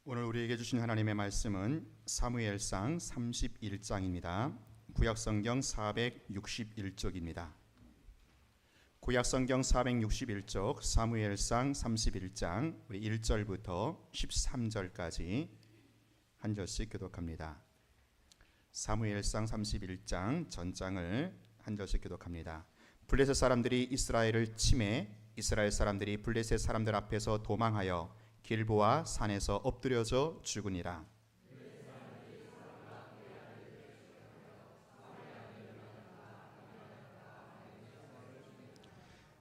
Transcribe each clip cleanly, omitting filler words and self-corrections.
오늘 우리에게 주신 하나님의 말씀은 사무엘상 31장입니다. 구약성경 461쪽입니다. 구약성경 461쪽 사무엘상 31장 우리 1절부터 13절까지 한 절씩 교독합니다. 사무엘상 31장 전장을 한 절씩 교독합니다. 블레셋 사람들이 이스라엘을 침해 이스라엘 사람들이 블레셋 사람들 앞에서 도망하여 길보아 산에서 엎드려져 죽으니라.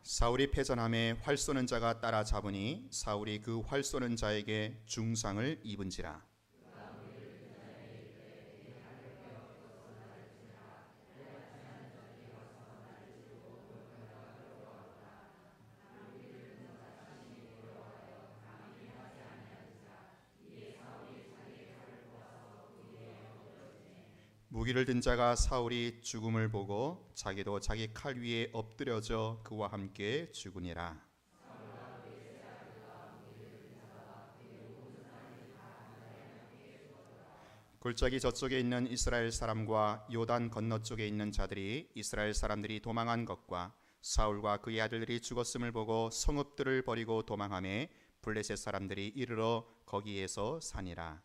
사울이 패전함에 활 쏘는 자가 따라잡으니 사울이 그 활 쏘는 자에게 중상을 입은지라. 무기를 든 자가 사울이 죽음을 보고 자기도 자기 칼 위에 엎드려져 그와 함께 죽으니라. 골짜기 저쪽에 있는 이스라엘 사람과 요단 건너쪽에 있는 자들이 이스라엘 사람들이 도망한 것과 사울과 그의 아들들이 죽었음을 보고 성읍들을 버리고 도망하매 블레셋 사람들이 이르러 거기에서 사니라.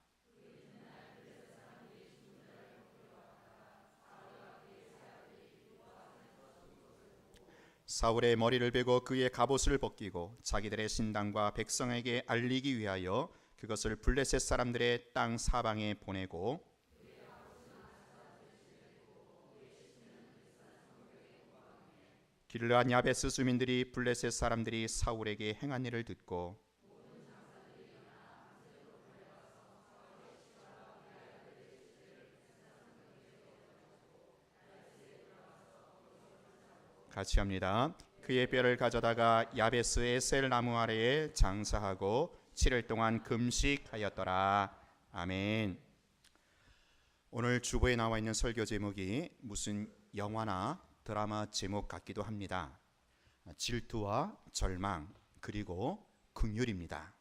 사울의 머리를 베고 그의 갑옷을 벗기고 자기들의 신당과 백성에게 알리기 위하여 그것을 블레셋 사람들의 땅 사방에 보내고 길르앗 야베스 주민들이 블레셋 사람들이 사울에게 행한 일을 듣고 같이 합니다. 그의 뼈를 가져다가 야베스의 셀나무 아래에 장사하고 7일 동안 금식하였더라. 아멘. 오늘 주보에 나와 있는 설교 제목이 무슨 영화나 드라마 제목 같기도 합니다. 질투와 절망 그리고 긍휼입니다.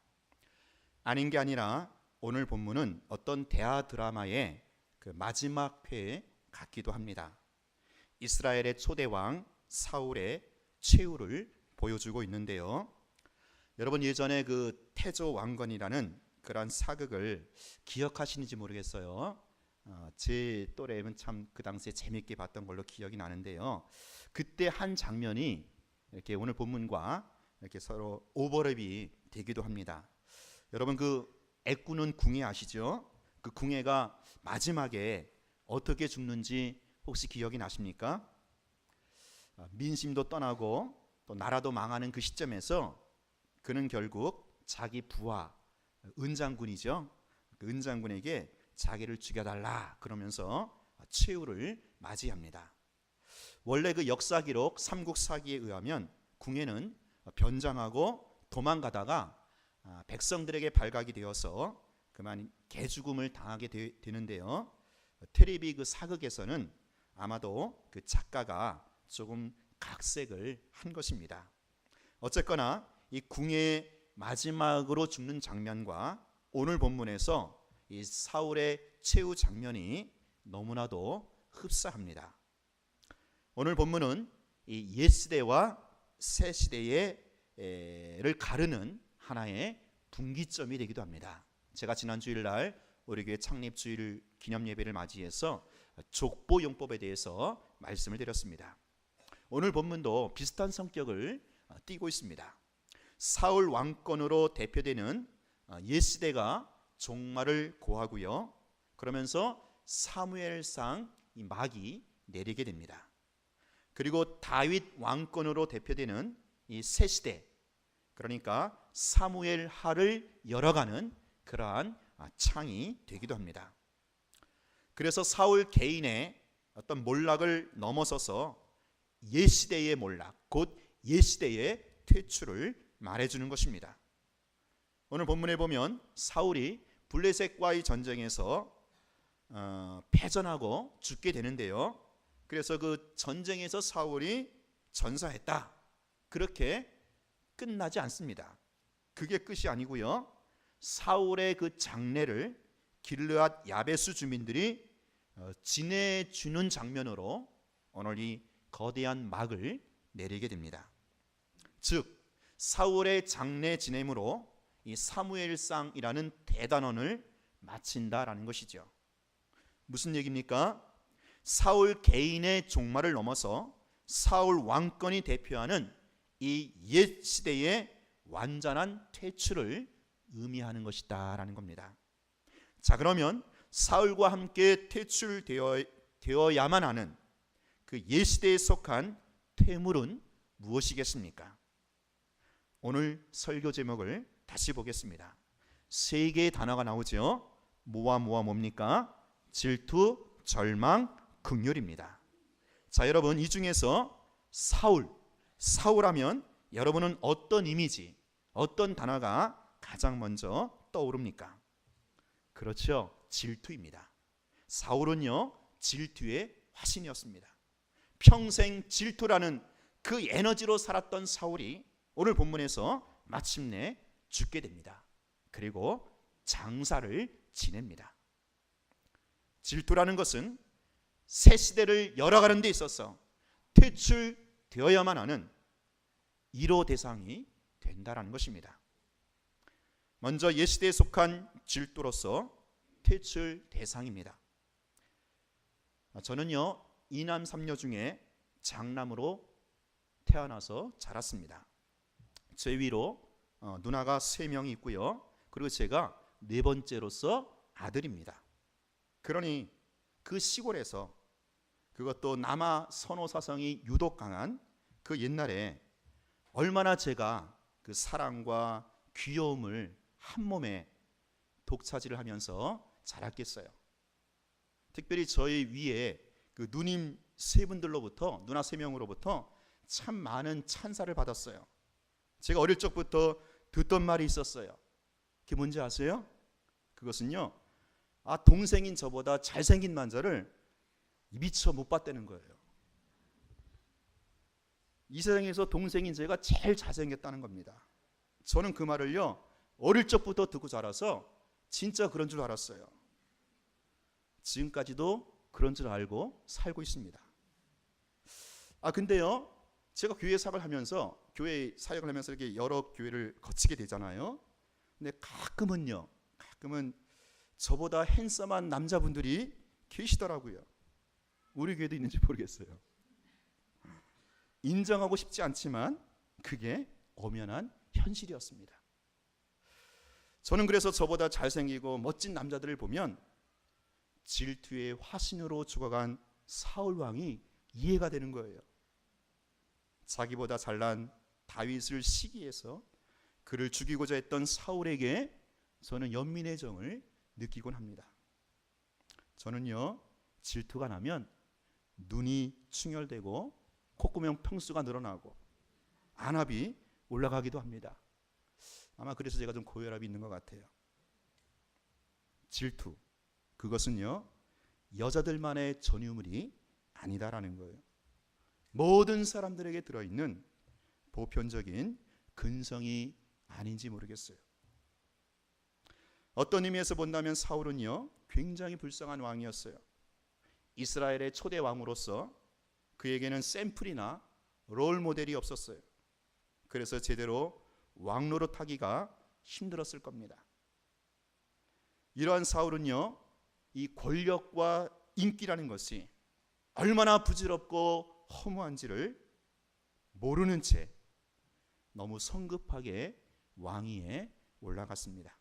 아닌 게 아니라 오늘 본문은 어떤 대하 드라마의 그 마지막 회 같기도 합니다. 이스라엘의 초대왕 사울의 최후를 보여주고 있는데요. 여러분 예전에 그 태조 왕건이라는 그런 사극을 기억하시는지 모르겠어요. 제 또래면 참 그 당시에 재밌게 봤던 걸로 기억이 나는데요. 그때 한 장면이 이렇게 오늘 본문과 이렇게 서로 오버랩이 되기도 합니다. 여러분 그 애꾸는 궁예 아시죠? 그 궁예가 마지막에 어떻게 죽는지 혹시 기억이 나십니까? 민심도 떠나고 또 나라도 망하는 그 시점에서 그는 결국 자기 부하 은장군이죠. 그 은장군에게 자기를 죽여달라 그러면서 최후를 맞이합니다. 원래 그 역사 기록 삼국사기에 의하면 궁예는 변장하고 도망가다가 백성들에게 발각이 되어서 그만 개죽음을 당하게 되는데요. 텔레비 그 사극에서는 아마도 그 작가가 조금 각색을 한 것입니다. 어쨌거나 이 궁예의 마지막으로 죽는 장면과 오늘 본문에서 이 사울의 최후 장면이 너무나도 흡사합니다. 오늘 본문은 이 옛시대와 새시대를 가르는 하나의 분기점이 되기도 합니다. 제가 지난 주일날 우리 교회 창립 주일 기념 예배를 맞이해서 족보용법에 대해서 말씀을 드렸습니다. 오늘 본문도 비슷한 성격을 띠고 있습니다. 사울 왕권으로 대표되는 옛시대가 종말을 고하고요. 그러면서 사무엘상 이 막이 내리게 됩니다. 그리고 다윗 왕권으로 대표되는 이 새시대, 그러니까 사무엘하를 열어가는 그러한 창이 되기도 합니다. 그래서 사울 개인의 어떤 몰락을 넘어서서 옛시대의 몰락, 곧 옛시대의 퇴출을 말해주는 것입니다. 오늘 본문에 보면 사울이 블레셋과의 전쟁에서 패전하고 죽게 되는데요. 그래서 그 전쟁에서 사울이 전사했다 그렇게 끝나지 않습니다. 그게 끝이 아니고요. 사울의 그 장례를 길르앗 야베스 주민들이 지내주는 장면으로 오늘 이 거대한 막을 내리게 됩니다. 즉 사울의 장례 지냄으로 이 사무엘상이라는 대단원을 마친다라는 것이죠. 무슨 얘기입니까? 사울 개인의 종말을 넘어서 사울 왕권이 대표하는 이 옛 시대의 완전한 퇴출을 의미하는 것이다라는 겁니다. 자, 그러면 사울과 함께 퇴출되어야만 하는 그 옛 시대에 속한 퇴물은 무엇이겠습니까? 오늘 설교 제목을 다시 보겠습니다. 세 개의 단어가 나오죠. 뭡니까? 질투, 절망, 긍휼입니다. 자, 여러분, 이 중에서 사울하면 여러분은 어떤 이미지, 어떤 단어가 가장 먼저 떠오릅니까? 그렇죠, 질투입니다. 사울은요, 질투의 화신이었습니다. 평생 질투라는 그 에너지로 살았던 사울이 오늘 본문에서 마침내 죽게 됩니다. 그리고 장사를 지냅니다. 질투라는 것은 새 시대를 열어가는 데 있어서 퇴출되어야만 하는 1호 대상이 된다라는 것입니다. 먼저 옛시대에 속한 질투로서 퇴출 대상입니다. 저는요, 이남 3녀 중에 장남으로 태어나서 자랐습니다. 제 위로 누나가 3명이 있고요. 그리고 제가 4번째로서 아들입니다. 그러니 그 시골에서, 그것도 남아 선호 사상이 유독 강한 그 옛날에 얼마나 제가 그 사랑과 귀여움을 한 몸에 독차지를 하면서 자랐겠어요. 특별히 저희 위에 그 누님 3분들로부터, 누나 3명으로부터 참 많은 찬사를 받았어요. 제가 어릴 적부터 듣던 말이 있었어요. 그게 뭔지 아세요? 그것은요, 동생인 저보다 잘생긴 남자를 미처 못 봤다는 거예요. 이 세상에서 동생인 제가 제일 잘생겼다는 겁니다. 저는 그 말을요, 어릴 적부터 듣고 자라서 진짜 그런 줄 알았어요. 지금까지도 그런 줄 알고 살고 있습니다. 근데요, 제가 교회 사역을 하면서 이렇게 여러 교회를 거치게 되잖아요. 근데 가끔은 저보다 핸섬한 남자분들이 계시더라고요. 우리 교회도 있는지 모르겠어요. 인정하고 싶지 않지만 그게 엄연한 현실이었습니다. 저는 그래서 저보다 잘생기고 멋진 남자들을 보면 질투의 화신으로 죽어간 사울 왕이 이해가 되는 거예요. 자기보다 잘난 다윗을 시기해서 그를 죽이고자 했던 사울에게 저는 연민의 정을 느끼곤 합니다. 저는요, 질투가 나면 눈이 충혈되고 콧구멍 평수가 늘어나고 안압이 올라가기도 합니다. 아마 그래서 제가 좀 고혈압이 있는 것 같아요. 질투, 그것은요, 여자들만의 전유물이 아니다라는 거예요. 모든 사람들에게 들어있는 보편적인 근성이 아닌지 모르겠어요. 어떤 의미에서 본다면 사울은요, 굉장히 불쌍한 왕이었어요. 이스라엘의 초대 왕으로서 그에게는 샘플이나 롤 모델이 없었어요. 그래서 제대로 왕노릇 하기가 힘들었을 겁니다. 이러한 사울은요, 이 권력과 인기라는 것이 얼마나 부질없고 허무한지를 모르는 채 너무 성급하게 왕위에 올라갔습니다.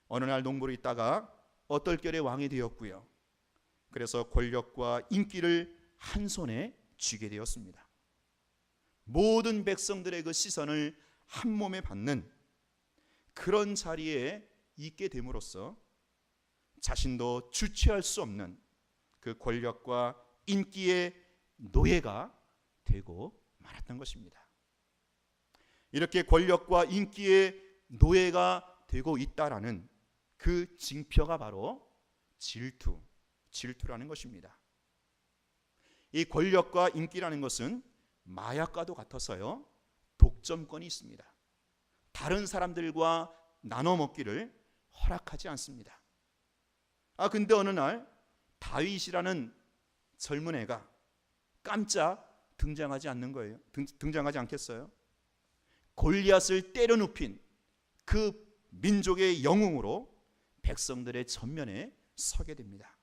어느 날 농부로 있다가 어떨결에 왕이 되었고요. 그래서 권력과 인기를 한 손에 쥐게 되었습니다. 모든 백성들의 그 시선을 한 몸에 받는 그런 자리에 있게 됨으로써 자신도 주체할 수 없는 그 권력과 인기의 노예가 되고 말았던 것입니다. 이렇게 권력과 인기의 노예가 되고 있다라는 그 징표가 바로 질투라는 것입니다. 이 권력과 인기라는 것은 마약과도 같아서요, 독점권이 있습니다. 다른 사람들과 나눠 먹기를 허락하지 않습니다. 근데 어느 날 다윗이라는 젊은 애가 깜짝 등장하지 않는 거예요. 등장하지 않겠어요? 골리앗을 때려 눕힌 그 민족의 영웅으로 백성들의 전면에 서게 됩니다.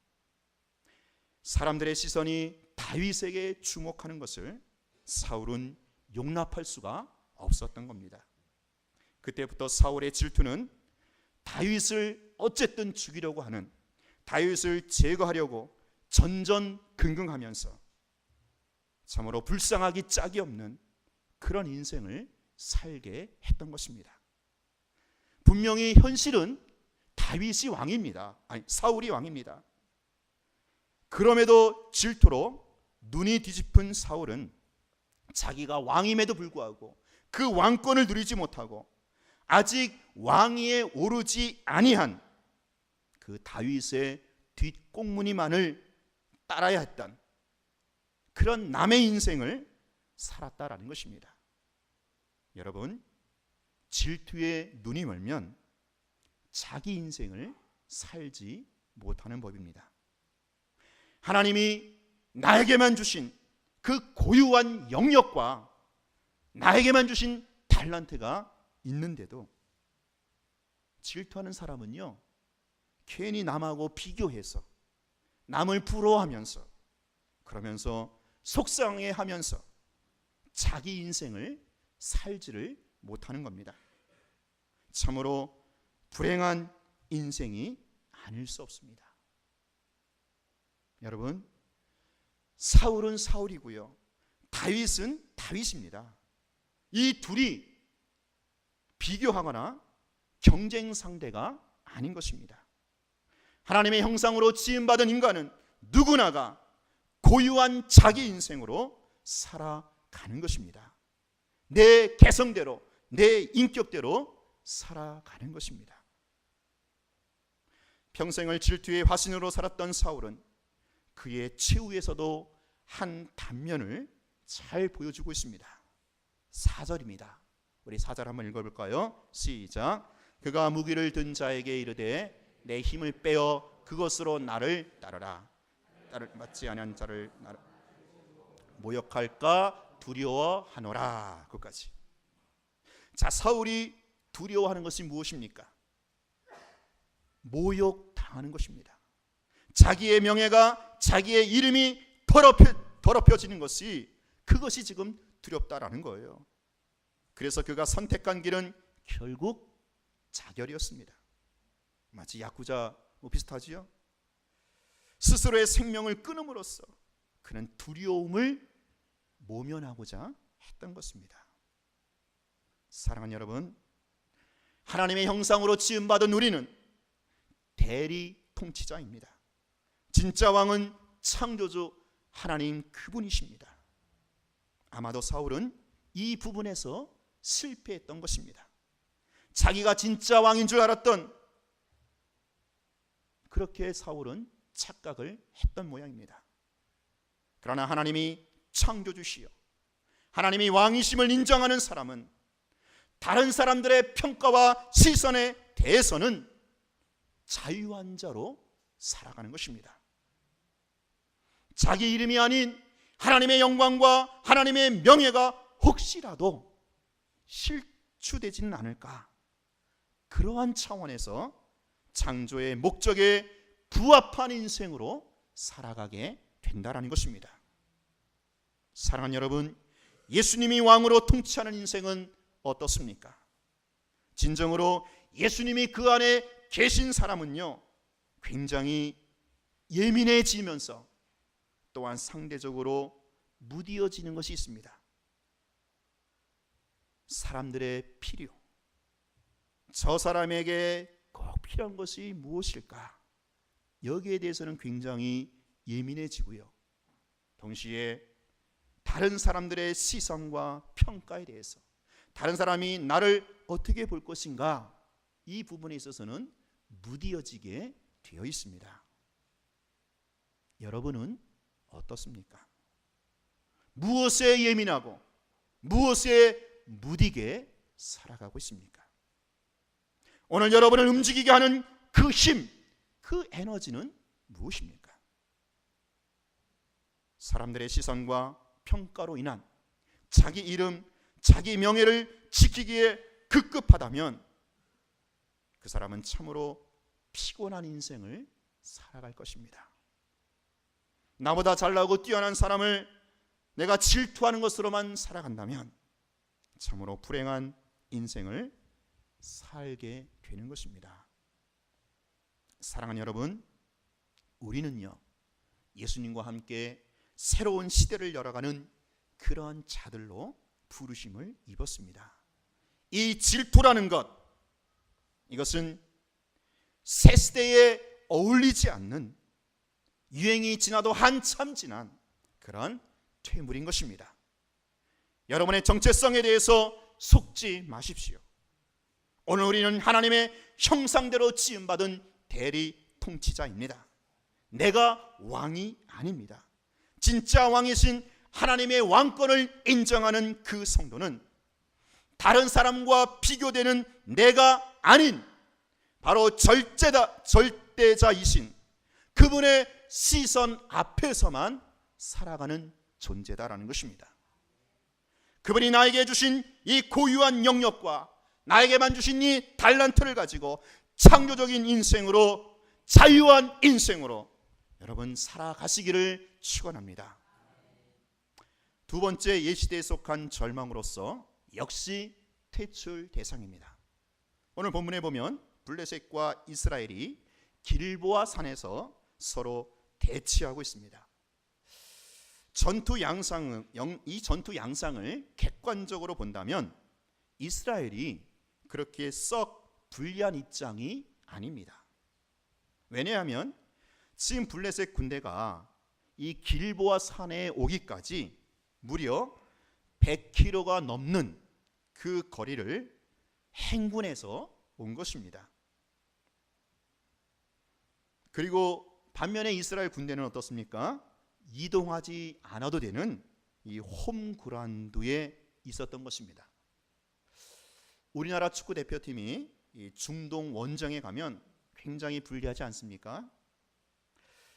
사람들의 시선이 다윗에게 주목하는 것을 사울은 용납할 수가 없었던 겁니다. 그때부터 사울의 질투는 다윗을 어쨌든 죽이려고 하는, 다윗을 제거하려고 전전긍긍하면서 참으로 불쌍하기 짝이 없는 그런 인생을 살게 했던 것입니다. 분명히 현실은 다윗이 왕입니다. 사울이 왕입니다. 그럼에도 질투로 눈이 뒤집힌 사울은 자기가 왕임에도 불구하고 그 왕권을 누리지 못하고 아직 왕위에 오르지 아니한 그 다윗의 뒷꽁무니만을 따라야 했던 그런 남의 인생을 살았다라는 것입니다. 여러분, 질투에 눈이 멀면 자기 인생을 살지 못하는 법입니다. 하나님이 나에게만 주신 그 고유한 영역과 나에게만 주신 탤런트가 있는데도 질투하는 사람은요, 괜히 남하고 비교해서 남을 부러워하면서, 그러면서 속상해하면서 자기 인생을 살지를 못하는 겁니다. 참으로 불행한 인생이 아닐 수 없습니다. 여러분, 사울은 사울이고요, 다윗은 다윗입니다. 이 둘이 비교하거나 경쟁 상대가 아닌 것입니다. 하나님의 형상으로 지음받은 인간은 누구나가 고유한 자기 인생으로 살아가는 것입니다. 내 개성대로, 내 인격대로 살아가는 것입니다. 평생을 질투의 화신으로 살았던 사울은 그의 최후에서도 한 단면을 잘 보여주고 있습니다. 4절입니다. 우리 4절 한번 읽어볼까요? 시작. 그가 무기를 든 자에게 이르되 내 힘을 빼어 그것으로 나를 따르라. 나를 맞지 아니한 자를 모욕할까 두려워하노라. 끝까지. 자, 사울이 두려워하는 것이 무엇입니까? 모욕당하는 것입니다. 자기의 명예가, 자기의 이름이 더럽혀지는 것이, 그것이 지금 두렵다라는 거예요. 그래서 그가 선택한 길은 결국 자결이었습니다. 마치 야쿠자 비슷하지요? 스스로의 생명을 끊음으로써 그는 두려움을 모면하고자 했던 것입니다. 사랑하는 여러분, 하나님의 형상으로 지음받은 우리는 대리 통치자입니다. 진짜 왕은 창조주 하나님 그분이십니다. 아마도 사울은 이 부분에서 실패했던 것입니다. 자기가 진짜 왕인 줄 알았던, 그렇게 사울은 착각을 했던 모양입니다. 그러나 하나님이 창조주시여 하나님이 왕이심을 인정하는 사람은 다른 사람들의 평가와 시선에 대해서는 자유한 자로 살아가는 것입니다. 자기 이름이 아닌 하나님의 영광과 하나님의 명예가 혹시라도 실추되지는 않을까, 그러한 차원에서 창조의 목적에 부합한 인생으로 살아가게 된다라는 것입니다. 사랑하는 여러분, 예수님이 왕으로 통치하는 인생은 어떻습니까? 진정으로 예수님이 그 안에 계신 사람은요, 굉장히 예민해지면서 또한 상대적으로 무디어지는 것이 있습니다. 사람들의 필요, 저 사람에게 꼭 필요한 것이 무엇일까, 여기에 대해서는 굉장히 예민해지고요, 동시에 다른 사람들의 시선과 평가에 대해서, 다른 사람이 나를 어떻게 볼 것인가, 이 부분에 있어서는 무디어지게 되어 있습니다. 여러분은 어떻습니까? 무엇에 예민하고 무엇에 무디게 살아가고 있습니까? 오늘 여러분을 움직이게 하는 그 힘, 그 에너지는 무엇입니까? 사람들의 시선과 평가로 인한 자기 이름, 자기 명예를 지키기에 급급하다면 그 사람은 참으로 피곤한 인생을 살아갈 것입니다. 나보다 잘나고 뛰어난 사람을 내가 질투하는 것으로만 살아간다면 참으로 불행한 인생을 살게 되는 것입니다. 사랑하는 여러분, 우리는요, 예수님과 함께 새로운 시대를 열어가는 그런 자들로 부르심을 입었습니다. 이 질투라는 것, 이것은 새 시대에 어울리지 않는, 유행이 지나도 한참 지난 그런 퇴물인 것입니다. 여러분의 정체성에 대해서 속지 마십시오. 오늘 우리는 하나님의 형상대로 지음받은 대리 통치자입니다. 내가 왕이 아닙니다. 진짜 왕이신 하나님의 왕권을 인정하는 그 성도는 다른 사람과 비교되는 내가 아닌 바로 절대자이신 그분의 시선 앞에서만 살아가는 존재다라는 것입니다. 그분이 나에게 주신 이 고유한 영역과 나에게만 주신 이 달란트를 가지고 창조적인 인생으로, 자유한 인생으로 여러분 살아가시기를 축원합니다. 두 번째, 옛시대에 속한 절망으로서 역시 퇴출 대상입니다. 오늘 본문에 보면 블레셋과 이스라엘이 길보아 산에서 서로 대치하고 있습니다. 이 전투 양상을 객관적으로 본다면 이스라엘이 그렇게 썩 불리한 입장이 아닙니다. 왜냐하면 지금 블레셋 군대가 이 길보아 산에 오기까지 무려 100km가 넘는 그 거리를 행군해서 온 것입니다. 그리고 반면에 이스라엘 군대는 어떻습니까? 이동하지 않아도 되는 이 홈그라운드에 있었던 것입니다. 우리나라 축구 대표팀이 이 중동 원정에 가면 굉장히 불리하지 않습니까?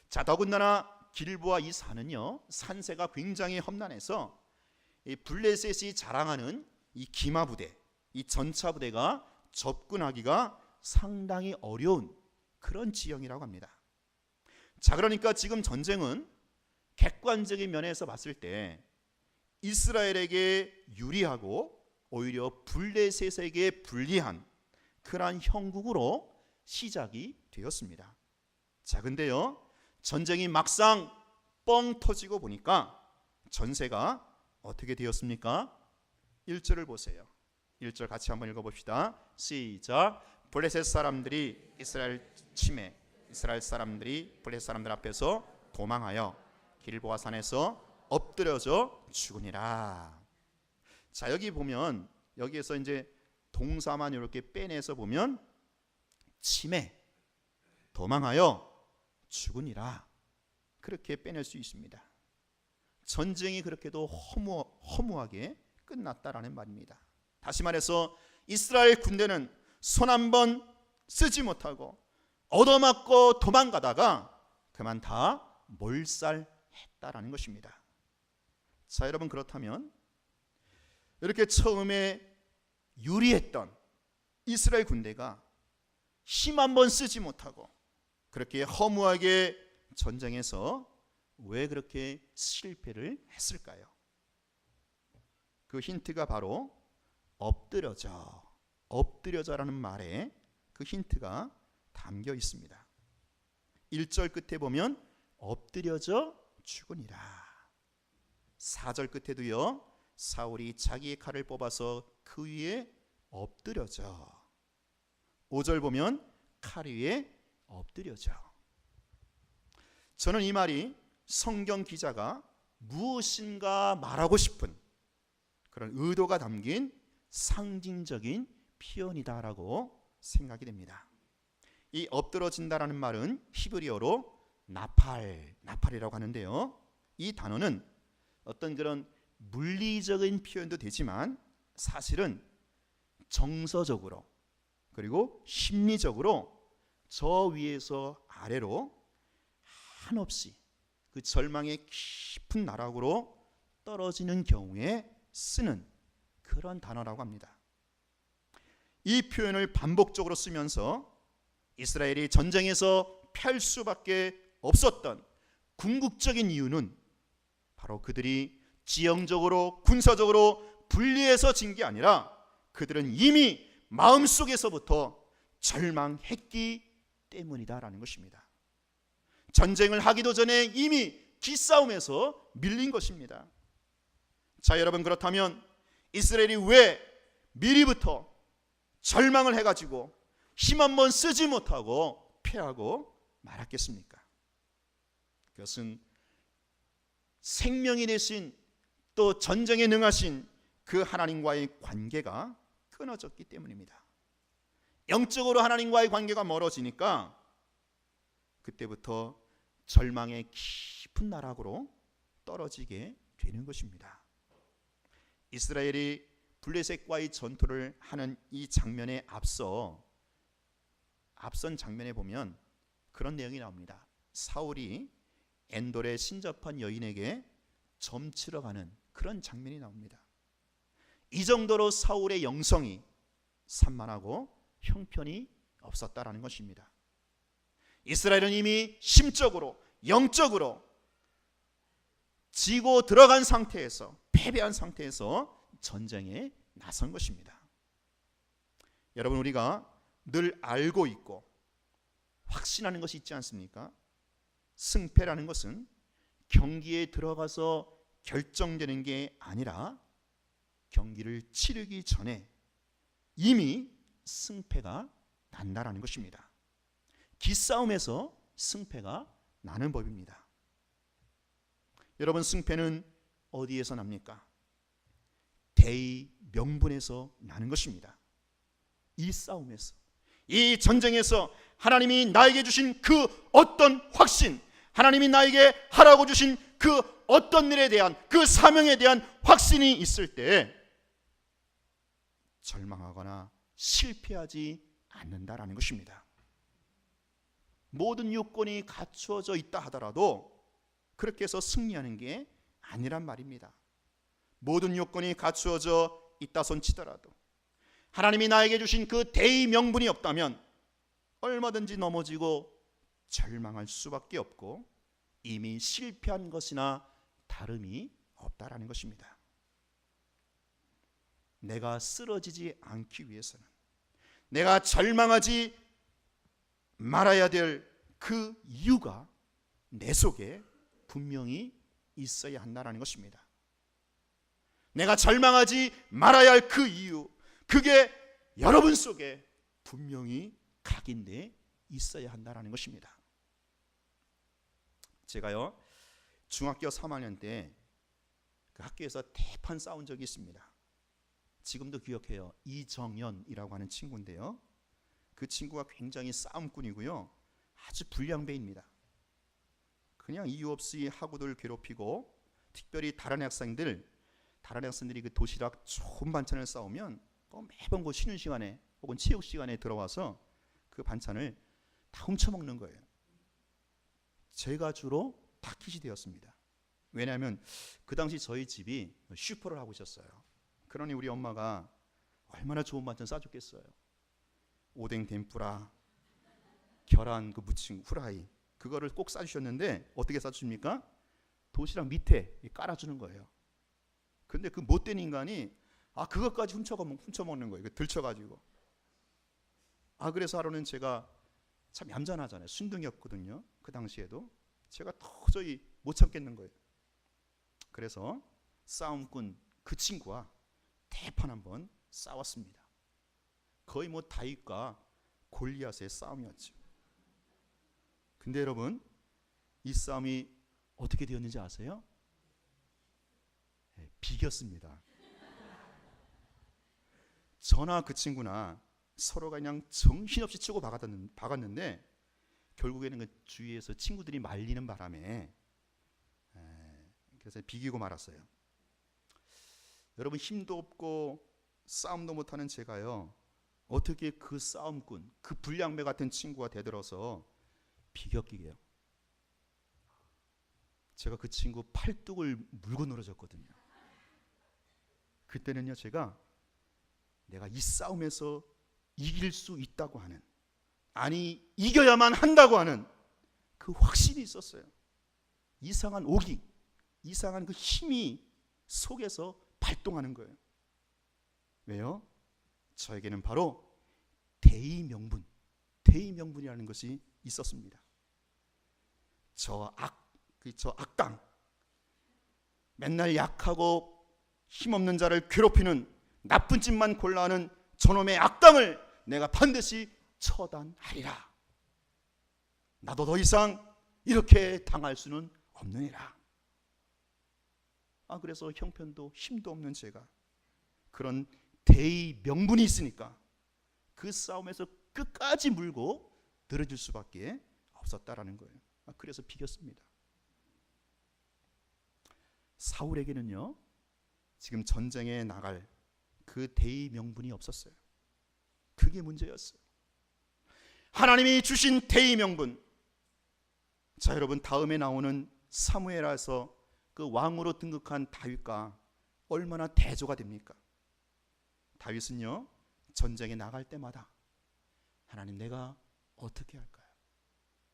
자, 더군다나 길보아 이 산은요, 산세가 굉장히 험난해서 이 블레셋이 자랑하는 이 기마 부대, 이 전차 부대가 접근하기가 상당히 어려운 그런 지형이라고 합니다. 자, 그러니까 지금 전쟁은 객관적인 면에서 봤을 때 이스라엘에게 유리하고 오히려 블레셋에게 불리한 그러한 형국으로 시작이 되었습니다. 자, 근데요, 전쟁이 막상 뻥 터지고 보니까 전세가 어떻게 되었습니까? 1절을 보세요. 1절 같이 한번 읽어봅시다. 시작. 블레셋 사람들이 이스라엘 침해, 이스라엘 사람들이 블레셋 사람들 앞에서 도망하여 길보아 산에서 엎드려져 죽으니라. 자, 여기 보면 여기에서 이제 동사만 이렇게 빼내서 보면 침해, 도망하여 죽으니라, 그렇게 빼낼 수 있습니다. 전쟁이 그렇게도 허무하게 끝났다라는 말입니다. 다시 말해서 이스라엘 군대는 손 한 번 쓰지 못하고 얻어맞고 도망가다가 그만 다 몰살했다라는 것입니다. 자, 여러분, 그렇다면 이렇게 처음에 유리했던 이스라엘 군대가 힘 한 번 쓰지 못하고 그렇게 허무하게 전쟁에서 왜 그렇게 실패를 했을까요? 그 힌트가 바로 엎드려져라는 말에 그 힌트가 담겨 있습니다. 1절 끝에 보면 엎드려져 죽으니라. 4절 끝에도요, 사울이 자기의 칼을 뽑아서 그 위에 엎드려져. 5절 보면 칼 위에 엎드려져. 저는 이 말이 성경 기자가 무엇인가 말하고 싶은 그런 의도가 담긴 상징적인 표현이다라고 생각이 됩니다. 이 엎드러진다라는 말은 히브리어로 나팔이라고 하는데요, 이 단어는 어떤 그런 물리적인 표현도 되지만 사실은 정서적으로 그리고 심리적으로 저 위에서 아래로 한없이 그 절망의 깊은 나락으로 떨어지는 경우에 쓰는 그런 단어라고 합니다. 이 표현을 반복적으로 쓰면서 이스라엘이 전쟁에서 패할 수밖에 없었던 궁극적인 이유는 바로 그들이 지형적으로 군사적으로 분리해서 진 게 아니라 그들은 이미 마음속에서부터 절망했기 때문이다라는 것입니다. 전쟁을 하기도 전에 이미 기싸움에서 밀린 것입니다. 자, 여러분, 그렇다면 이스라엘이 왜 미리부터 절망을 해가지고 힘 한번 쓰지 못하고 패하고 말았겠습니까? 그것은 생명이 되신 또 전쟁에 능하신 그 하나님과의 관계가 끊어졌기 때문입니다. 영적으로 하나님과의 관계가 멀어지니까 그때부터 절망의 깊은 나락으로 떨어지게 되는 것입니다. 이스라엘이 블레셋과의 전투를 하는 이 장면에 앞선 장면에 보면 그런 내용이 나옵니다. 사울이 엔돌의 신접한 여인에게 점치러 가는 그런 장면이 나옵니다. 이 정도로 사울의 영성이 산만하고 형편이 없었다라는 것입니다. 이스라엘은 이미 심적으로 영적으로 지고 들어간 상태에서 패배한 상태에서 전쟁에 나선 것입니다. 여러분, 우리가 늘 알고 있고 확신하는 것이 있지 않습니까? 승패라는 것은 경기에 들어가서 결정되는 게 아니라 경기를 치르기 전에 이미 승패가 난다라는 것입니다. 기싸움에서 승패가 나는 법입니다. 여러분, 승패는 어디에서 납니까? 대의 명분에서 나는 것입니다. 이 싸움에서, 이 전쟁에서 하나님이 나에게 주신 그 어떤 확신, 하나님이 나에게 하라고 주신 그 어떤 일에 대한 그 사명에 대한 확신이 있을 때 절망하거나 실패하지 않는다라는 것입니다. 모든 요건이 갖추어져 있다 하더라도 그렇게 해서 승리하는 게 아니란 말입니다. 모든 요건이 갖추어져 있다 손치더라도 하나님이 나에게 주신 그 대의 명분이 없다면 얼마든지 넘어지고 절망할 수밖에 없고 이미 실패한 것이나 다름이 없다라는 것입니다. 내가 쓰러지지 않기 위해서는, 내가 절망하지 말아야 될 그 이유가 내 속에 분명히 있어야 한다는 것입니다. 내가 절망하지 말아야 할 그 이유, 그게 여러분 속에 분명히 각인돼 있어야 한다는 것입니다. 제가요, 중학교 3학년 때 그 학교에서 대판 싸운 적이 있습니다. 지금도 기억해요. 이정연이라고 하는 친구인데요, 그 친구가 굉장히 싸움꾼이고요, 아주 불량배입니다. 그냥 이유 없이 학우들 괴롭히고, 특별히 다른 학생들이 그 도시락 좋은 반찬을 싸우면 매번 그 쉬는 시간에 혹은 체육 시간에 들어와서 그 반찬을 다 훔쳐먹는 거예요. 제가 주로 타깃이 되었습니다. 왜냐하면 그 당시 저희 집이 슈퍼를 하고 있었어요. 그러니 우리 엄마가 얼마나 좋은 반찬 싸줬겠어요. 오뎅 덴뿌라, 계란 그 무침 후라이, 그거를 꼭 싸주셨는데 어떻게 싸주십니까? 도시락 밑에 깔아주는 거예요. 근데 그 못된 인간이 그것까지 훔쳐먹는 거예요. 들쳐가지고. 그래서 하루는 제가 참 얌전하잖아요. 순둥이였거든요. 그 당시에도. 제가 도저히 못 참겠는 거예요. 그래서 싸움꾼 그 친구와 대판 한번 싸웠습니다. 거의 다윗과 골리앗의 싸움이었죠. 근데 여러분, 이 싸움이 어떻게 되었는지 아세요? 비겼습니다. 저나 그 친구나 서로가 그냥 정신없이 치고 박았는데 결국에는 그 주위에서 친구들이 말리는 바람에 그래서 비기고 말았어요. 여러분, 힘도 없고 싸움도 못하는 제가요, 어떻게 그 싸움꾼, 그 불량배 같은 친구가 대들어서 비격기게요. 제가 그 친구 팔뚝을 물고 늘어졌거든요. 그때는요, 제가 내가 이 싸움에서 이길 수 있다고 하는, 아니 이겨야만 한다고 하는 그 확신이 있었어요. 이상한 오기, 이상한 그 힘이 속에서 발동하는 거예요. 왜요? 저에게는 바로 대의명분이라는 것이 있었습니다. 저 악당, 맨날 약하고 힘없는 자를 괴롭히는, 나쁜 짓만 골라하는 저놈의 악당을 내가 반드시 처단하리라. 나도 더 이상 이렇게 당할 수는 없느니라. 그래서 형편도 힘도 없는 제가 그런 대의 명분이 있으니까 그 싸움에서 끝까지 물고 늘어질 수밖에 없었다라는 거예요. 그래서 비겼습니다. 사울에게는요, 지금 전쟁에 나갈 그 대의 명분이 없었어요. 그게 문제였어요. 하나님이 주신 대의 명분. 자, 여러분, 다음에 나오는 사무엘하서 그 왕으로 등극한 다윗과 얼마나 대조가 됩니까? 다윗은요, 전쟁에 나갈 때마다 하나님, 내가 어떻게 할까요?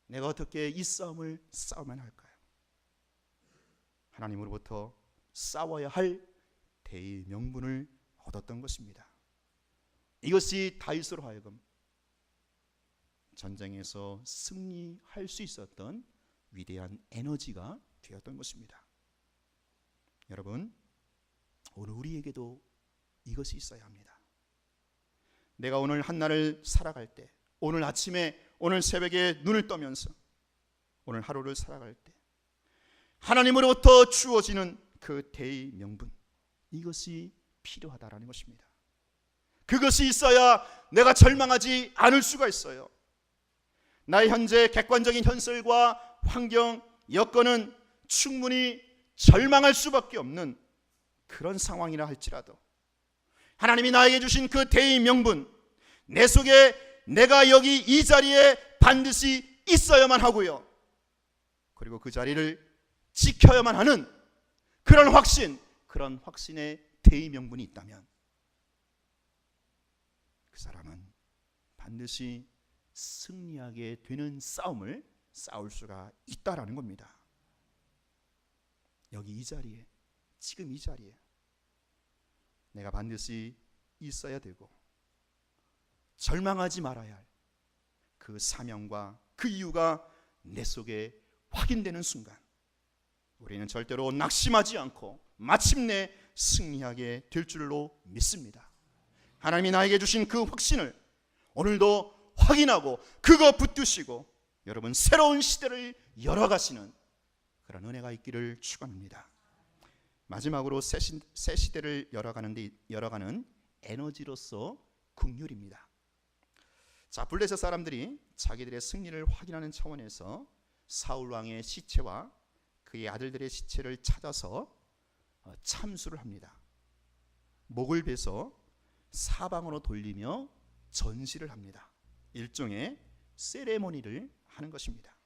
내가 어떻게 이 싸움을 싸우면 할까요? 하나님으로부터 싸워야 할 대의 명분을 얻었던 것입니다. 이것이 다윗으로 하여금 전쟁에서 승리할 수 있었던 위대한 에너지가 되었던 것입니다. 여러분, 오늘 우리에게도 이것이 있어야 합니다. 내가 오늘 한날을 살아갈 때, 오늘 아침에, 오늘 새벽에 눈을 떠면서 오늘 하루를 살아갈 때 하나님으로부터 주어지는 그 대의 명분, 이것이 필요하다라는 것입니다. 그것이 있어야 내가 절망하지 않을 수가 있어요. 나의 현재 객관적인 현실과 환경, 여건은 충분히 절망할 수밖에 없는 그런 상황이라 할지라도 하나님이 나에게 주신 그 대의 명분, 내 속에 내가 여기 이 자리에 반드시 있어야만 하고요, 그리고 그 자리를 지켜야만 하는 그런 확신, 그런 확신의 대의 명분이 있다면 그 사람은 반드시 승리하게 되는 싸움을 싸울 수가 있다라는 겁니다. 여기 이 자리에, 지금 이 자리에 내가 반드시 있어야 되고 절망하지 말아야 할 그 사명과 그 이유가 내 속에 확인되는 순간 우리는 절대로 낙심하지 않고 마침내 승리하게 될 줄로 믿습니다. 하나님이 나에게 주신 그 확신을 오늘도 확인하고 그거 붙드시고 여러분 새로운 시대를 열어가시는 그런 은혜가 있기를 축원합니다. 마지막으로 새 시대를 열어가는 에너지로서 긍휼입니다. 자, 블레셋 사람들이 자기들의 승리를 확인하는 차원에서 사울 왕의 시체와 그의 아들들의 시체를 찾아서 참수를 합니다. 목을 베서 사방으로 돌리며 전시를 합니다. 일종의 세레모니를 하는 것입니다.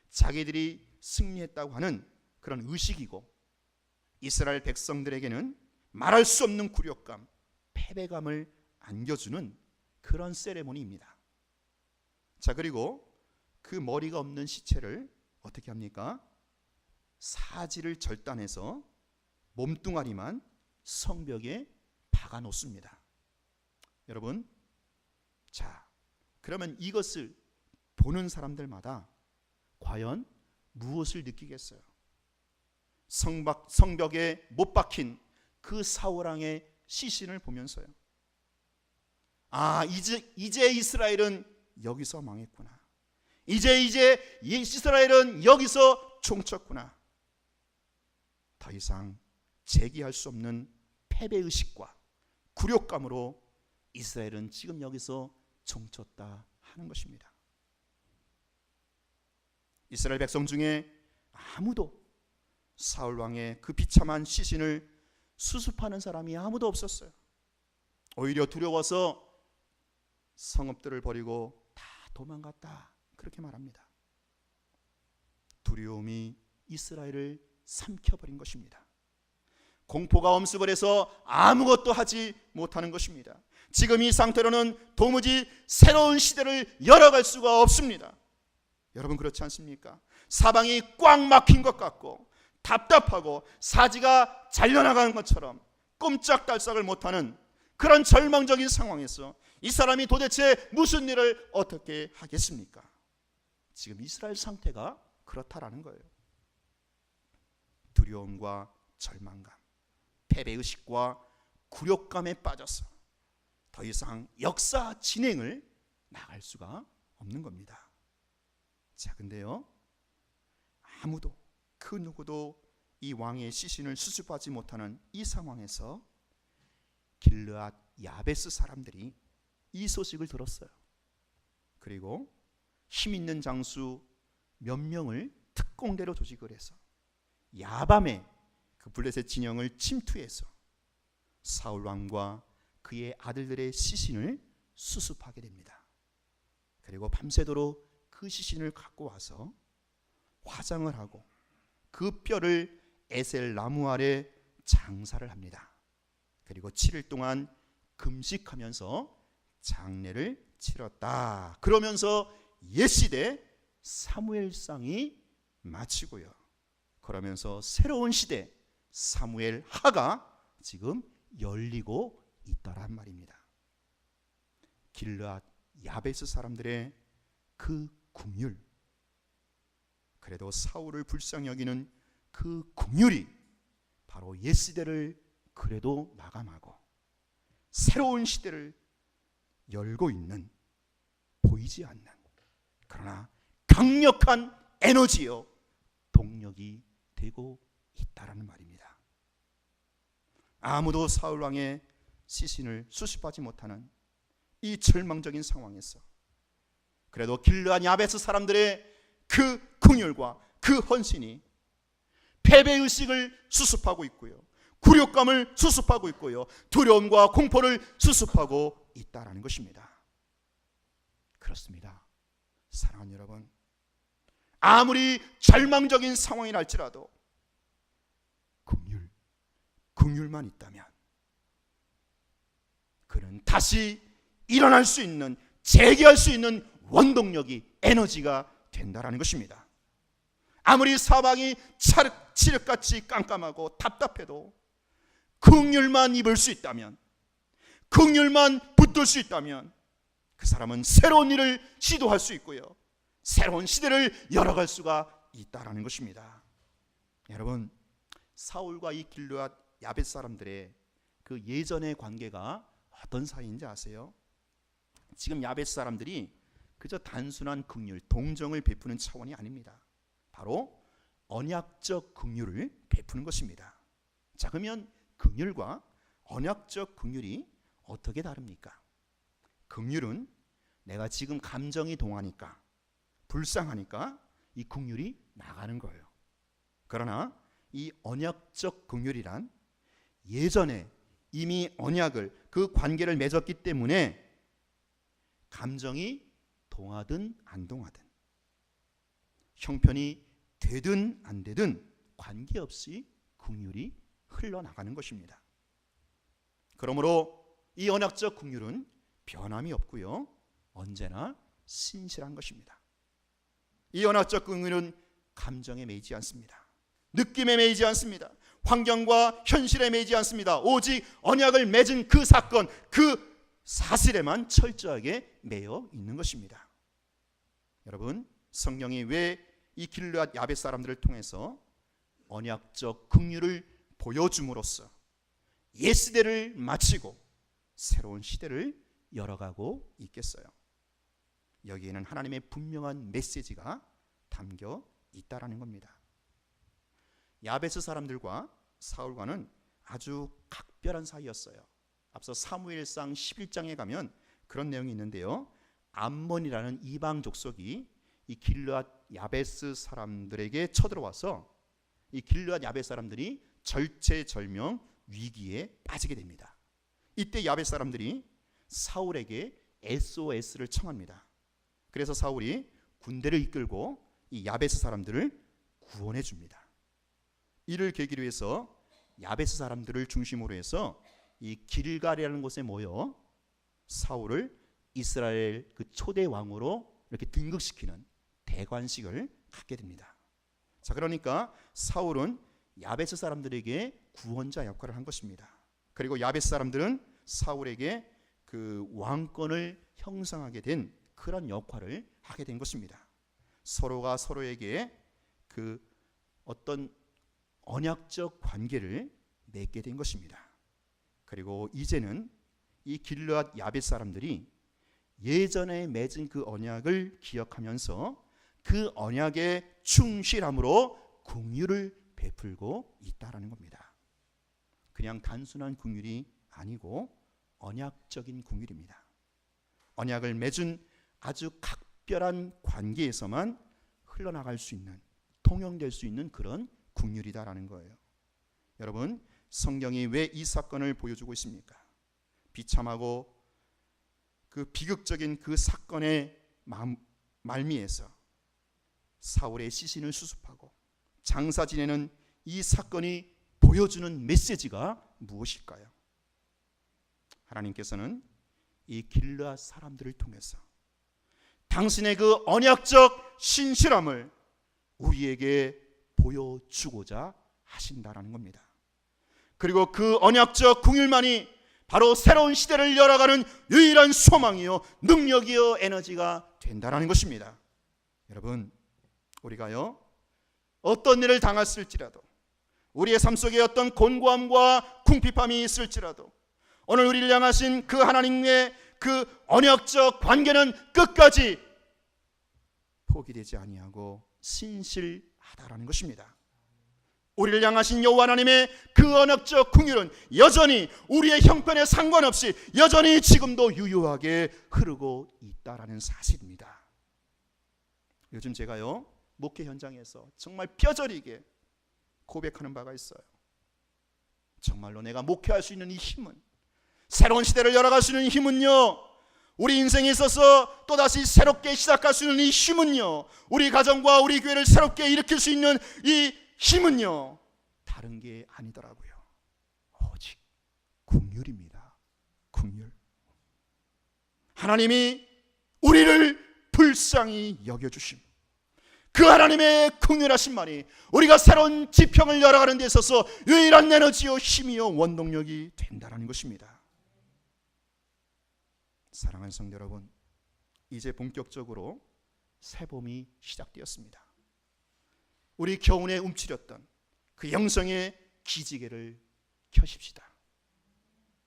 자기들이 승리했다고 하는 그런 의식이고 이스라엘 백성들에게는 말할 수 없는 굴욕감, 패배감을 안겨주는 그런 세레모니입니다. 자, 그리고 그 머리가 없는 시체를 어떻게 합니까? 사지를 절단해서 몸뚱아리만 성벽에 박아 놓습니다. 여러분, 자, 그러면 이것을 보는 사람들마다 과연 무엇을 느끼겠어요? 성벽에 못 박힌 그 사울왕의 시신을 보면서요, 이제 이스라엘은 여기서 망했구나. 이제 이스라엘은 여기서 종쳤구나. 더 이상 재기할 수 없는 패배의식과 굴욕감으로 이스라엘은 지금 여기서 종쳤다 하는 것입니다. 이스라엘 백성 중에 아무도 사울왕의 그 비참한 시신을 수습하는 사람이 아무도 없었어요. 오히려 두려워서 성읍들을 버리고 다 도망갔다, 그렇게 말합니다. 두려움이 이스라엘을 삼켜버린 것입니다. 공포가 엄습을 해서 아무것도 하지 못하는 것입니다. 지금 이 상태로는 도무지 새로운 시대를 열어갈 수가 없습니다. 여러분, 그렇지 않습니까? 사방이 꽉 막힌 것 같고 답답하고 사지가 잘려나가는 것처럼 꼼짝달싹을 못하는 그런 절망적인 상황에서 이 사람이 도대체 무슨 일을 어떻게 하겠습니까? 지금 이스라엘 상태가 그렇다라는 거예요. 두려움과 절망감, 패배의식과 굴욕감에 빠져서 더 이상 역사 진행을 나갈 수가 없는 겁니다. 자, 근데요, 아무도 그 누구도 이 왕의 시신을 수습하지 못하는 이 상황에서 길르앗 야베스 사람들이 이 소식을 들었어요. 그리고 힘 있는 장수 몇 명을 특공대로 조직을 해서 야밤에 그 블레셋 진영을 침투해서 사울 왕과 그의 아들들의 시신을 수습하게 됩니다. 그리고 밤새도록 그 시신을 갖고 와서 화장을 하고 그 뼈를 에셀 나무 아래 장사를 합니다. 그리고 7일 동안 금식하면서 장례를 치렀다. 그러면서 옛시대 사무엘상이 마치고요. 그러면서 새로운 시대 사무엘 하가 지금 열리고 있다란 말입니다. 길르앗 야베스 사람들의 그 긍휼, 그래도 사울을 불쌍히 여기는 그 긍휼이 바로 옛시대를 그래도 마감하고 새로운 시대를 열고 있는, 보이지 않는 그러나 강력한 에너지요 동력이 되고 있다라는 말입니다. 아무도 사울 왕의 시신을 수습하지 못하는 이 절망적인 상황에서 그래도 길르앗 야베스 사람들의 그 긍휼과 그 헌신이 패배의식을 수습하고 있고요, 굴욕감을 수습하고 있고요, 두려움과 공포를 수습하고 있다라는 것입니다. 그렇습니다. 사랑하는 여러분, 아무리 절망적인 상황이 날지라도 긍휼만 있다면 그는 다시 일어날 수 있는, 재기할 수 있는 원동력이, 에너지가 된다라는 것입니다. 아무리 사방이 칠흑같이 깜깜하고 답답해도 긍휼만 입을 수 있다면, 긍휼만 붙들 수 있다면 그 사람은 새로운 일을 시도할 수 있고요, 새로운 시대를 열어갈 수가 있다라는 것입니다. 여러분, 사울과 이 길르앗 야벳 사람들의 그 예전의 관계가 어떤 사이인지 아세요? 지금 야벳 사람들이 그저 단순한 긍휼, 동정을 베푸는 차원이 아닙니다. 바로 언약적 긍휼을 베푸는 것입니다. 자, 그러면 긍휼과 언약적 긍휼이 어떻게 다릅니까? 긍휼은 내가 지금 감정이 동하니까, 불쌍하니까 이 긍휼이 나가는 거예요. 그러나 이 언약적 긍휼이란 예전에 이미 언약을, 그 관계를 맺었기 때문에 감정이 동하든 안 동하든, 형편이 되든 안 되든 관계없이 긍휼이 흘러나가는 것입니다. 그러므로 이 언약적 긍휼은 변함이 없고요, 언제나 신실한 것입니다. 이 언약적 긍휼은 감정에 매이지 않습니다. 느낌에 매이지 않습니다. 환경과 현실에 매이지 않습니다. 오직 언약을 맺은 그 사건, 그 사실에만 철저하게 매여 있는 것입니다. 여러분, 성경이 왜 이 길르앗 야벳 사람들을 통해서 언약적 긍휼을 보여줌으로써 옛시대를 마치고 새로운 시대를 열어가고 있겠어요? 여기에는 하나님의 분명한 메시지가 담겨 있다라는 겁니다. 야베스 사람들과 사울과는 아주 각별한 사이였어요. 앞서 사무엘상 11장에 가면 그런 내용이 있는데요, 암몬이라는 이방 족속이 이 길르앗 야베스 사람들에게 쳐들어와서 이 길르앗 야베스 사람들이 절체절명 위기에 빠지게 됩니다. 이때 야베스 사람들이 사울에게 SOS를 청합니다. 그래서 사울이 군대를 이끌고 이 야베스 사람들을 구원해 줍니다. 이를 계기로 해서 야베스 사람들을 중심으로 해서 이 길갈이라는 곳에 모여 사울을 이스라엘 그 초대 왕으로 이렇게 등극시키는 대관식을 갖게 됩니다. 자, 그러니까 사울은 야베스 사람들에게 구원자 역할을 한 것입니다. 그리고 야베스 사람들은 사울에게 그 왕권을 형성하게 된 그런 역할을 하게 된 것입니다. 서로가 서로에게 그 어떤 언약적 관계를 맺게 된 것입니다. 그리고 이제는 이 길르앗 야베스 사람들이 예전에 맺은 그 언약을 기억하면서 그 언약에 충실함으로 긍휼을 베풀고 있다라는 겁니다. 그냥 단순한 긍휼이 아니고 언약적인 긍휼입니다. 언약을 맺은 아주 각별한 관계에서만 흘러나갈 수 있는, 통용될 수 있는 그런 긍휼이다라는 거예요. 여러분, 성경이 왜 이 사건을 보여주고 있습니까? 비참하고 그 비극적인 그 사건의 말미에서 사울의 시신을 수습하고 장사 지내는 이 사건이 보여주는 메시지가 무엇일까요? 하나님께서는 이 길르앗 사람들을 통해서 당신의 그 언약적 신실함을 우리에게 보여주고자 하신다라는 겁니다. 그리고 그 언약적 긍휼만이 바로 새로운 시대를 열어가는 유일한 소망이요, 능력이요, 에너지가 된다라는 것입니다. 여러분, 우리가요 어떤 일을 당했을지라도, 우리의 삶 속에 어떤 곤고함과 궁핍함이 있을지라도 오늘 우리를 향하신 그 하나님의 그 언약적 관계는 끝까지 포기되지 아니하고 신실하다라는 것입니다. 우리를 향하신 여호와 하나님의 그 언약적 긍휼은 여전히 우리의 형편에 상관없이 여전히 지금도 유효하게 흐르고 있다라는 사실입니다. 요즘 제가요 목회 현장에서 정말 뼈저리게 고백하는 바가 있어요. 정말로 내가 목회할 수 있는 이 힘은, 새로운 시대를 열어갈 수 있는 힘은요, 우리 인생에 있어서 또다시 새롭게 시작할 수 있는 이 힘은요, 우리 가정과 우리 교회를 새롭게 일으킬 수 있는 이 힘은요, 다른 게 아니더라고요. 오직 긍휼입니다. 긍휼. 하나님이 우리를 불쌍히 여겨주심, 그 하나님의 긍휼하심만이 우리가 새로운 지평을 열어가는 데 있어서 유일한 에너지요, 힘이요, 원동력이 된다는 것입니다. 사랑하는 성도 여러분, 이제 본격적으로 새봄이 시작되었습니다. 우리 겨우내 움츠렸던 그 영성의 기지개를 켜십시다.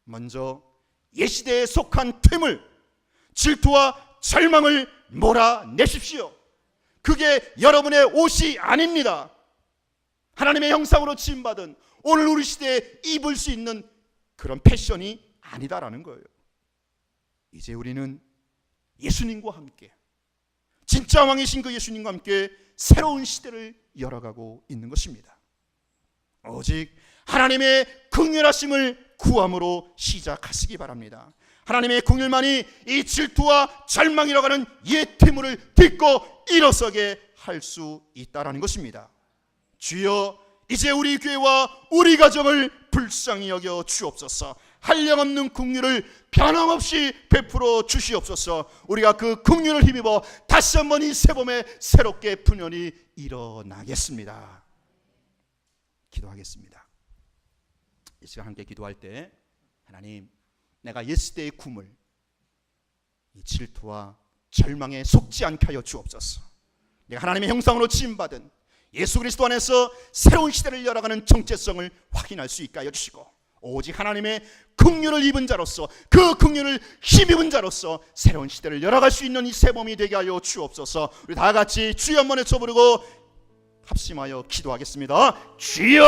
먼저 옛시대에 속한 퇴물, 질투와 절망을 몰아내십시오. 그게 여러분의 옷이 아닙니다. 하나님의 형상으로 지음받은 오늘 우리 시대에 입을 수 있는 그런 패션이 아니다라는 거예요. 이제 우리는 예수님과 함께, 진짜 왕이신 그 예수님과 함께 새로운 시대를 열어가고 있는 것입니다. 오직 하나님의 긍휼하심을 구함으로 시작하시기 바랍니다. 하나님의 긍휼만이 이 질투와 절망이라고 하는 옛 태물을 딛고 일어서게 할 수 있다라는 것입니다. 주여, 이제 우리 교회와 우리 가정을 불쌍히 여겨 주옵소서. 한량없는 긍휼을 변함없이 베풀어 주시옵소서. 우리가 그 긍휼을 힘입어 다시 한번 이 새봄에 새롭게 분연히 일어나겠습니다. 기도하겠습니다. 이 시간 함께 기도할 때, 하나님, 내가 옛시대의 꿈을 이 질투와 절망에 속지 않게 하여 주옵소서. 내가 하나님의 형상으로 지음받은 예수 그리스도 안에서 새로운 시대를 열어가는 정체성을 확인할 수 있게 하여 주시고, 오직 하나님의 긍휼을 입은 자로서, 그 긍휼을 힘입은 자로서 새로운 시대를 열어갈 수 있는 이 새봄이 되게 하여 주옵소서. 우리 다 같이 주여 한번 외쳐 부르고 합심하여 기도하겠습니다. 주여!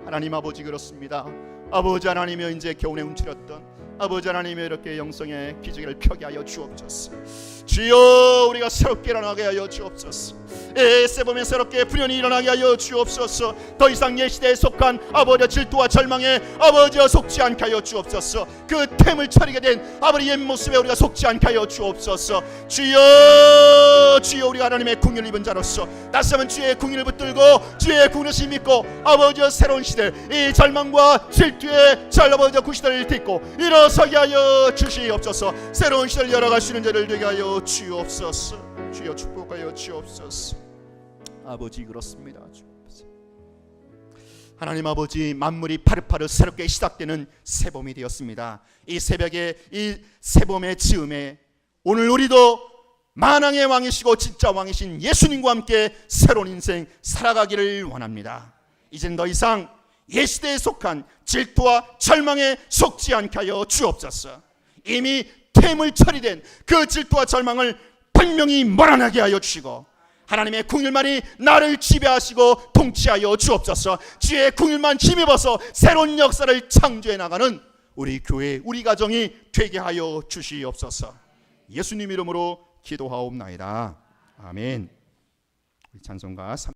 하나님 아버지, 그렇습니다. 아버지 하나님이여, 이제 겨우내 움츠렸던 아버지 하나님의 이렇게 영성의 기지개를 펴게 하여 주옵소서. 주여, 우리가 새롭게 일어나게 하여 주옵소서. 세범에 새롭게 불현이 일어나게 하여 주옵소서. 더 이상 옛시대에 속한 아버지의 질투와 절망에 아버지여 속지 않게 하여 주옵소서. 그 템을 차리게 된 아버지 옛 모습에 우리가 속지 않게 하여 주옵소서. 주여, 주여, 우리가 하나님의 궁유를 입은 자로서 다시 한번 주의 궁유를 붙들고 주의 궁유를 믿고 아버지여 새로운 시대, 이 절망과 질투의 아버지여 구시대를 딛고 일어서게 하여 주시옵소서. 새로운 시대를 열어갈 수 있는 자를 되게 하여 주옵소서. 주여 축복하여 주옵소서. 아버지 그렇습니다. 하나님 아버지, 만물이 파릇파릇 새롭게 시작되는 새봄이 되었습니다. 이 새벽에 이 새봄의 즈음에 오늘 우리도 만왕의 왕이시고 진짜 왕이신 예수님과 함께 새로운 인생 살아가기를 원합니다. 이젠 더 이상 옛시대에 속한 질투와 절망에 속지 않게 하여 주옵소서. 이미 퇴물 처리된 그 질투와 절망을 분명히 몰아내게 하여 주시고 하나님의 궁율만이 나를 지배하시고 통치하여 주옵소서. 주의 궁율만 힘입어서 새로운 역사를 창조해 나가는 우리 교회, 우리 가정이 되게 하여 주시옵소서. 예수님 이름으로 기도하옵나이다. 아멘. 찬송가